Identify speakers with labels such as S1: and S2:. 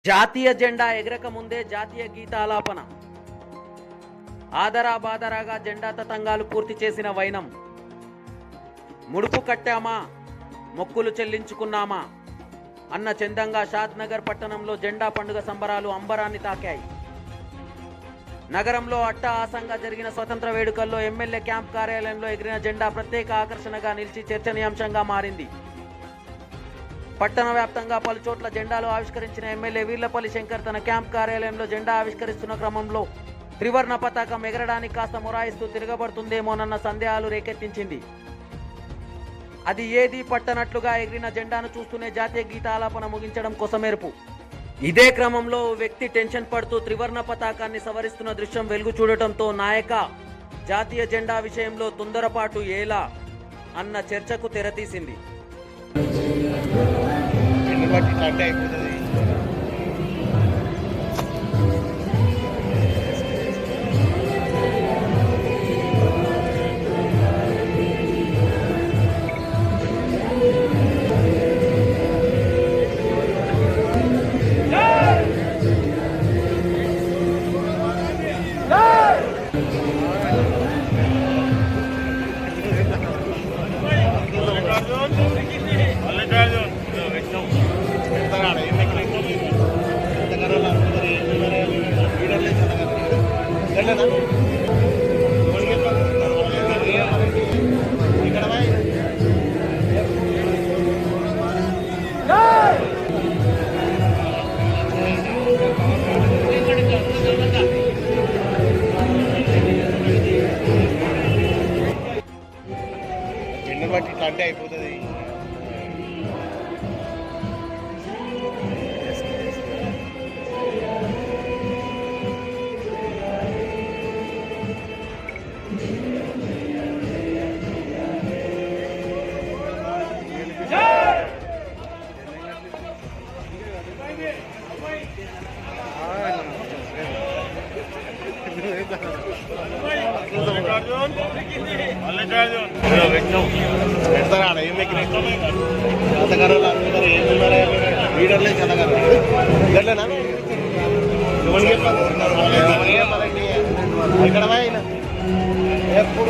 S1: జాతీయ జెండా ఎగరక ముందే జాతీయ గీతాలాపన. ఆదరా బాదరాగా జెండా తతంగాలు పూర్తి చేసిన వైనం. ముడుపు కట్టామా, మొక్కులు చెల్లించుకున్నామా అన్న చందంగా షాద్ నగర్ పట్టణంలో జెండా పండుగ సంబరాలు అంబరాన్ని తాకాయి. నగరంలో అట్టహాసంగా జరిగిన స్వతంత్ర వేడుకల్లో ఎమ్మెల్యే క్యాంప్ కార్యాలయంలో ఎగిరిన జెండా ప్రత్యేక ఆకర్షణగా నిలిచి చర్చనీయాంశంగా మారింది. పట్టణ వ్యాప్తంగా పలు చోట్ల జెండాలు ఆవిష్కరించిన ఎమ్మెల్యే వీర్లపల్లి శంకర్ తన క్యాంప్ కార్యాలయంలో జెండా ఆవిష్కరిస్తున్న క్రమంలో త్రివర్ణ పతాకం ఎగరడానికి కాస్త మొరాయిస్తూ తిరగబడుతుందేమోనన్న సందేహాలు రేకెత్తించింది. అది ఏది పట్టనట్లుగా ఎగిరిన జెండాను చూస్తూనే జాతీయ గీతాలాపన ముగించడం కొసమెరుపు. ఇదే క్రమంలో ఓ వ్యక్తి టెన్షన్ పడుతూ త్రివర్ణ పతాకాన్ని సవరిస్తున్న దృశ్యం వెలుగు చూడటంతో నాయక జాతీయ జెండా విషయంలో తొందరపాటు ఎలా అన్న చర్చకు తెరతీసింది.
S2: బట్టి ఇట్లా అంటే అయిపోతుంది. పెడతారా ఏం జాతకారులు అందరూ ఏమున్నారా లీడర్లే చదగారు గట్లేనా ఇక్కడ ఎప్పుడు